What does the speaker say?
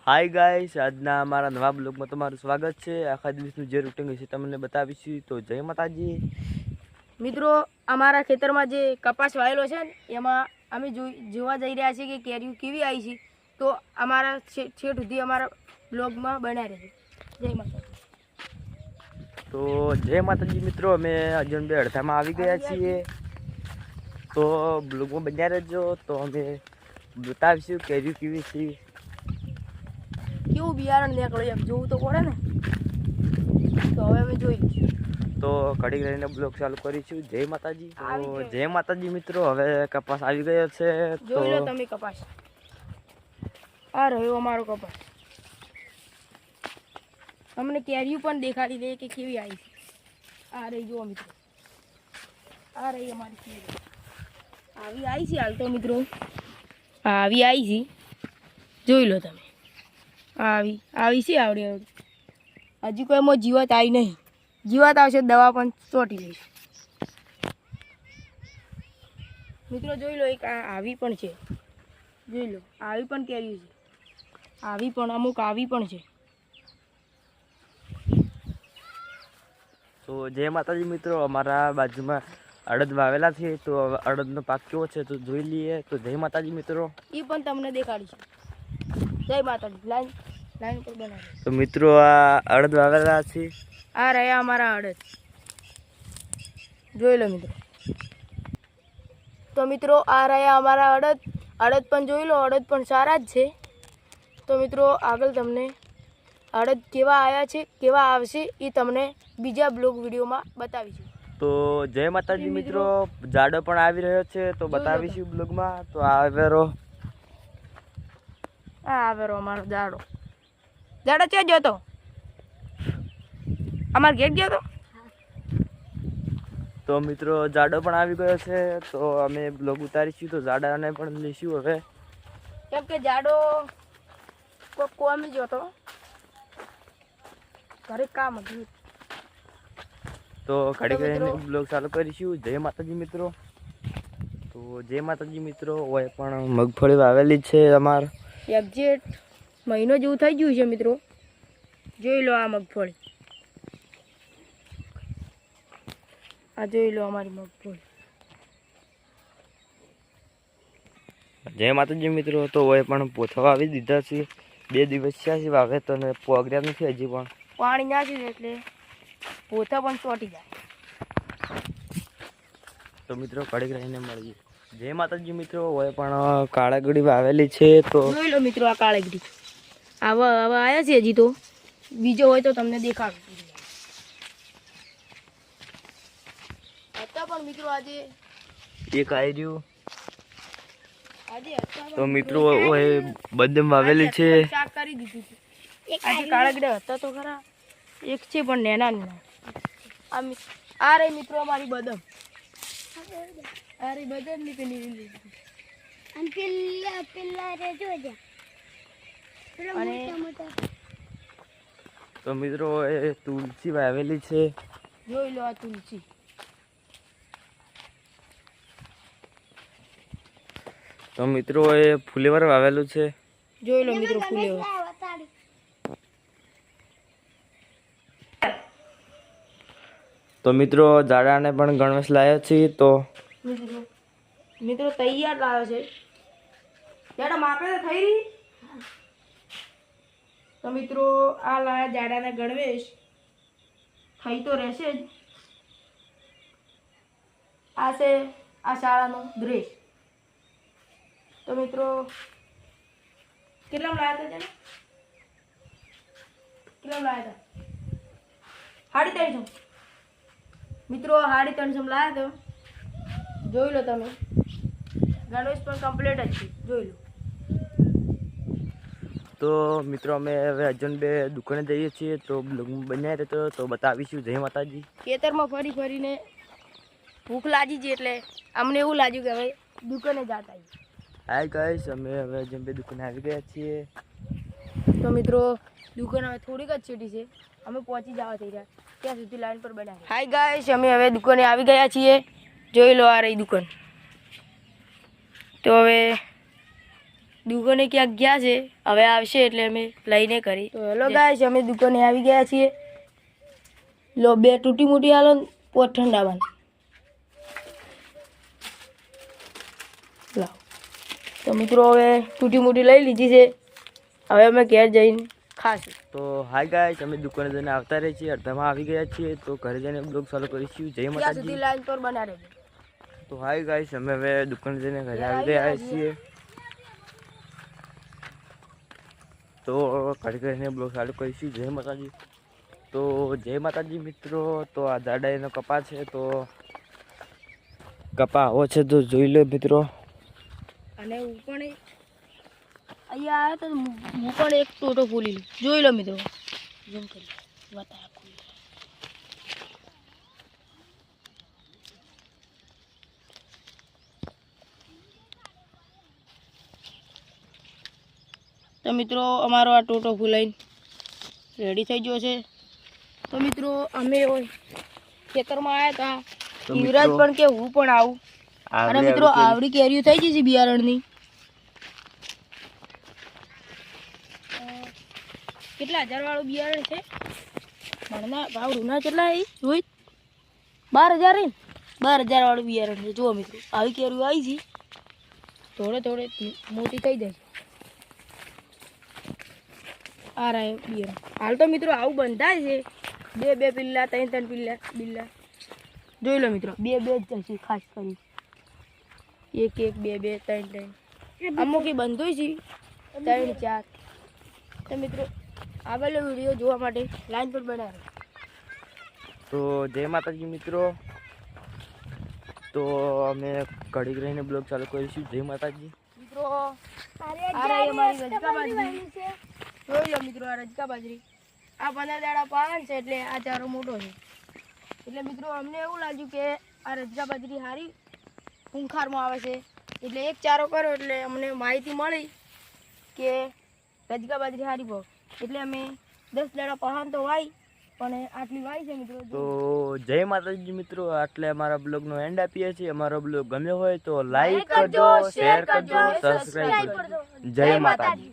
Hi guys, આજના અમારા નવા બ્લોગમાં તમારું સ્વાગત છે। આખા દિવસનું જે રૂટિન છે તમને બતાવીશું। તો જય માતાજી મિત્રો, અમારા ખેતરમાં જે કપાસ વાયેલો છે ને એમાં અમે જોવા જઈ રહ્યા છીએ કે કેરીઓ કેવી આવી છે। તો અમારા છેઠ સુધી અમારા બ્લોગમાં બન્યા રહેશે। જય માતાજી। તો જય માતાજી મિત્રો, અમે અર્જુન બે અડધામાં આવી ગયા છીએ। તો બ્લોગમાં બન્યા રહેજો। તો અમે બતાવીશું કેરીઓ કેવી છે, કેવું બિયારણ નીકળ્યું એમ જોવું તો પડે ને। તો હવે અમે જોઈ લઈશું। તો ઘડી કરીને બ્લોગ ચાલુ કરીશું। જય માતાજી। તો જય માતાજી મિત્રો, હવે કપાસ આવી ગયો છે। જોઈ લો તમે કપાસ, આ રહ્યો અમારો કપાસ। અમને કેરીઓ પણ દેખાડી દે કે કેવી આવી છે। આ રહી જુઓ મિત્રો, આ રહી અમારી કેરી આવી આવી છે હાલ તો મિત્રો, આવી આવી છે, જોઈ લો તમે। આવી છે આવડી હજી કોઈમાં જીવાત આવી નહીં। જીવાત આવશે દવા પણ ચોંટી લઈશ મિત્રો। જોઈ લો એક આવી પણ છે, જોઈ લો આવી પણ કેરી છે, આવી પણ અમુક આવી પણ છે। તો જય માતાજી મિત્રો, અમારા બાજુમાં અડદ વાવેલા છે। તો અડદનો પાક કેવો છે તો જોઈ લઈએ। તો જય માતાજી મિત્રો, એ પણ તમને દેખાડીશું। જય માતાજી। લાઈન પર બનાવી। તો મિત્રો આ અડદ વાવેલા છે। આ રહ્યા અમારા અડદ, જોઈ લો મિત્રો। તો મિત્રો આ રહ્યા અમારા અડદ પણ જોઈ લો, અડદ પણ સારા જ છે। તો મિત્રો આગળ તમને અડદ કેવા આવ્યા છે કેવા આવશે એ તમને બીજા બ્લોગ વિડીયોમાં બતાવીશું। તો જય માતાજી મિત્રો, જાડો પણ આવી રહ્યો છે તો બતાવીશું બ્લોગમાં। તો આવેરો અમારો જાડો છે જો તો અમાર ઘેર ગયો તો। તો મિત્રો જાડો પણ આવી ગયો છે। તો અમે બ્લોગ ઉતારીશું। તો જાડાને પણ લઈશું હવે, કેમ કે જાડો કોમ જોતો ઘરે કામ હતું। તો ઘડી કરીને બ્લોગ ચાલુ કરીશું। જય માતાજી મિત્રો। તો જય માતાજી મિત્રો, ઓય પણ મગફળી વાવેલી છે અમાર। એક્ઝેક્ટ મહિનો જેવું થઈ ગયું છે મિત્રો, જોઈ લો આ મગફળી, આ જોઈ લો અમારી મગફળી। જય માતાજી મિત્રો, તો ઓય પણ પોથા વાવી દીધા છે। 2 દિવસ થયા છે વાવે તો ને પોગર્યા નથી હજી પણ। પાણી નાખ્યું એટલે પોથા પણ ચોંટી જાય। તો મિત્રો ઘડી રહીને મળીએ। જય માતાજી મિત્રો, ઓય પણ કાળાગડી વાવેલી છે। તો જોઈ લો મિત્રો આ કાળાગડી આવા આવ્યા છે, હજી તો બીજો હોય તો તમને દેખાડું। હતા પણ મિત્રો આજે એક આવી રહ્યું। આજે તો મિત્રો ઓય બદામ વાવેલી છે। શાક કરી દીધું છે। આજે કાળાગડા હતા તો ખરા, એક છે પણ નેના આ રહી મિત્રો અમારી બદામ, આ રહી બદામ ની પેલી અને તો મિત્રો એ તુલસી વાવેલી છે। જોઈ લો આ તુલસી, તો મિત્રો એ ફુલેવર વાવેલું છે। જોઈ લો મિત્રો ફુલેવર। તો મિત્રો જાડાને પણ ગણવેશ લાવ્યો છે। તો મિત્રો તૈયાર લાવ્યો છે, જાડા માપે તો થઈ રહી। તો મિત્રો આ લાયા જાડાના ગણવેશ, થઈ તો રહેશે જ। આ છે આ શાળાનો ડ્રેસ। તો મિત્રો કેટલામાં લાયા હતા જાડા, કેટલામાં લાયા હતા? 350 મિત્રો, 350 લાયા તો જોઈ લો તમે। ગણવેશ પણ કમ્પ્લીટ જ છે, જોઈ લો। તો મિત્રો અમે હવે અર્જુન બે દુકાને જઈએ છીએ। તો બ્લોગ બન્યા રહેતો તો બતાવીશું। જય માતાજી। ખેતરમાં ફરીને ભૂખ લાગી છે એટલે અમને એવું લાગ્યું કે હવે દુકાને જતા આવીએ। હાય ગાઈસ, અમે હવે અર્જુન બે દુકાને આવી ગયા છીએ। તો મિત્રો દુકાન હવે થોડીક જ છેટી છે, અમે પહોંચી જવા થઈ રહ્યા, ત્યાં સુધી લાઈન પર બનાવી। હાય ગાઈસ, અમે હવે દુકાને આવી ગયા છીએ, જોઈ લો આ રહી દુકાન। તો હવે દુકાને ક્યાંક ગયા છે, હવે આવશે એટલે અમે લઈને કરી. તો હેલો ગાઈસ, અમે દુકાને આવી ગયા છીએ. લો 2 તૂટી મૂટી આલો, 5 ઠંડા બાન લાવ. તો મિત્રો હવે તૂટી મૂટી લઈ લીધી છે, હવે અમે ઘેર જઈને ખાશું. તો હાય ગાઈસ, અમે દુકાને જઈને આવતા રહી છીએ, અડધામાં આવી ગયા છીએ. તો ઘરે જઈને બ્લોગ ચાલુ કરીશું. જય ત્યાં સુધી માતાજી. લાઈન પર બના રહેજો. તો હાય ગાઈસ, અમે હવે દુકાને જઈને ઘરે આવી ગયા છીએ. તો ઘરે કરીને બ્લોગ ચાલુ કરીશું. જય માતાજી. તો જય માતાજી મિત્રો. તો આ દાડાઈનો કપા છે, તો કપા આવો છે તો જોઈ લો મિત્રો. અને હું પણ અહીંયા આવ્યો તો હું પણ એક ટોટો ખોલી લઉં. જોઈ લો મિત્રો, ઝૂમ કરી બતાવ્યા ખોલી. તો મિત્રો અમારો આ ટોટો ફૂલાઈને રેડી થઈ ગયો છે. તો મિત્રો અમે ખેતરમાં આવ્યા હતા. યુવરાજ પણ કે હું પણ આવું. અને મિત્રો આવડી કેરીઓ થઈ ગઈ છે બિયારણની. કેટલા 1000 વાળું બિયારણ છે? મણના ભાવ રૂના કેટલા એ રોહિત? 12000 ને 12000 વાળું બિયારણ છે. જુઓ મિત્રો, આવી કેરીઓ આવી છે, થોડે થોડે મોટી થઈ જાય છે. આ રહે બિયારણ. હાલ તો મિત્રો આવું બંધાય છે, 2 પિલ્લા 3 બિલ્લા. જોઈ લો મિત્રો, 2 જ જશે ખાસ કરી. 1 2 3 અમુક એ બંધોય છે 3 4. તો મિત્રો આગળનો વિડીયો જોવા માટે લાઈન પર બનાવો. તો જય માતાજી મિત્રો. તો અમે ઘડી રહીને બ્લોગ ચાલુ કરીશું. જય માતાજી મિત્રો. આ રહી અમારી રજકા બાજરી. જોઈ લો મિત્રો, આ રજકા બાજરી આ 15 દાડા પાન છે, એટલે આ ચારો મોટો છે. એટલે મિત્રો અમને એવું લાગ્યું કે આ રજકા બાજરી સારી ખૂંખારમાં આવે છે, એટલે એક ચારો કર્યો એટલે અમને માહિતી મળી કે રજકા બાજરી સારી ભાવ, એટલે અમે 10 દાડા પહાણ તો વાઈ, પણ આટલી વાઈ છે મિત્રો. તો જય માતાજી મિત્રો. આટલે અમારા બ્લોગનો એન્ડ આપીએ છીએ. અમારો બ્લોગ ગમ્યો હોય તો લાઈક કરજો, શેર કરજો, સબસ્ક્રાઈબ કરજો. જય માતાજી.